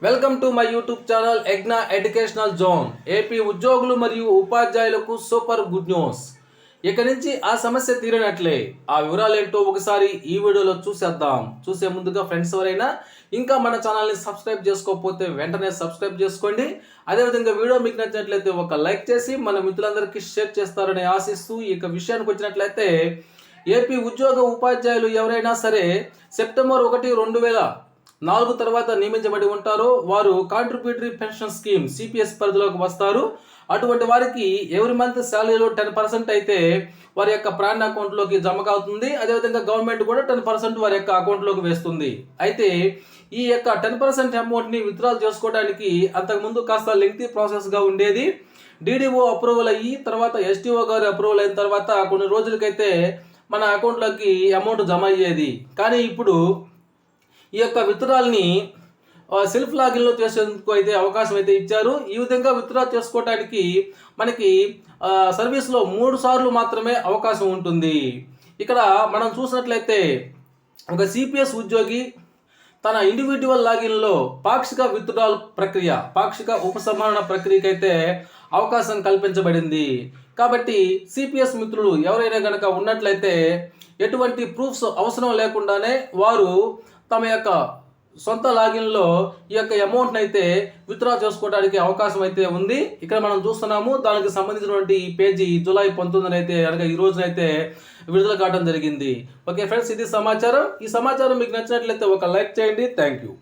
Welcome to my YouTube channel ఎగ్నా educational zone. AP ఉద్యోగులు మరియు ఉపాధ్యాయులకు సూపర్ గుడ్ న్యూస్. ఇక నుంచి ఆ సమస్య తీరినట్లే. ఆ వివరాలు ఏంటో ఒకసారి ఈ వీడియోలో చూసేద్దాం. చూసే ముందుగా ఫ్రెండ్స్ ఎవరైనా ఇంకా మన ఛానల్ని సబ్స్క్రైబ్ చేసుకోకపోతే వెంటనే సబ్స్క్రైబ్ చేసుకోండి. అదేవిధంగా వీడియో మీకు నచ్చినట్లయితే ఒక లైక్ చేసి మన మిత్రులందరికీ షేర్ చేస్తారని ఆశిస్తూ ఇక విషయానికి వచ్చినట్లయితే ఏపీ ఉద్యోగ ఉపాధ్యాయులు ఎవరైనా సరే సెప్టెంబర్ 1, 2004 తర్వాత నియమించబడి ఉంటారో వారు కాంట్రిబ్యూటరీ పెన్షన్ స్కీమ్ సిపిఎస్ పరిధిలోకి వస్తారు. అటువంటి వారికి ఎవ్రీ మంత్ శాలరీలో 10% అయితే వారి యొక్క ప్రాన్ అకౌంట్లోకి జమ అవుతుంది. అదేవిధంగా గవర్నమెంట్ కూడా 10% వారి యొక్క అకౌంట్లోకి వేస్తుంది. అయితే ఈ యొక్క 10% అమౌంట్ని విత్డ్రాల్ చేసుకోవడానికి అంతకుముందు కాస్త లెంగ్తీ ప్రాసెస్గా ఉండేది. డిడిఓ అప్రూవల్ అయ్యి తర్వాత ఎస్టీఓ గారు అప్రూవల్ అయిన తర్వాత కొన్ని రోజులకైతే మన అకౌంట్లోకి అమౌంట్ జమ అయ్యేది. కానీ ఇప్పుడు ఈ యొక్క విత్డ్రాల్ని సెల్ఫ్ లాగిన్లో చేసేందుకు అయితే అవకాశం అయితే ఇచ్చారు. ఈ విధంగా విత్డ్రా చేసుకోవడానికి మనకి సర్వీస్లో 3 సార్లు మాత్రమే అవకాశం ఉంటుంది. ఇక్కడ మనం చూసినట్లయితే ఒక సిపిఎస్ ఉద్యోగి తన ఇండివిజువల్ లాగిన్లో పాక్షిక విత్డ్రాల్ ప్రక్రియ, పాక్షిక ఉపసంహరణ ప్రక్రియకైతే అవకాశం కల్పించబడింది. కాబట్టి సిపిఎస్ మిత్రులు ఎవరైనా కనుక ఉన్నట్లయితే ఎటువంటి ప్రూఫ్స్ అవసరం లేకుండానే వారు తమ యొక్క సొంత లాగిన్లో ఈ యొక్క అమౌంట్ని అయితే విత్డ్రా చేసుకోవడానికి అవకాశం అయితే ఉంది. ఇక్కడ మనం చూస్తున్నాము. దానికి సంబంధించినటువంటి ఈ పేజీ జూలై 19 అయితే అనగా ఈ రోజునైతే విడుదల కావడం జరిగింది. ఓకే ఫ్రెండ్స్, ఇది సమాచారం. ఈ సమాచారం మీకు నచ్చినట్లయితే ఒక లైక్ చేయండి. Thank you.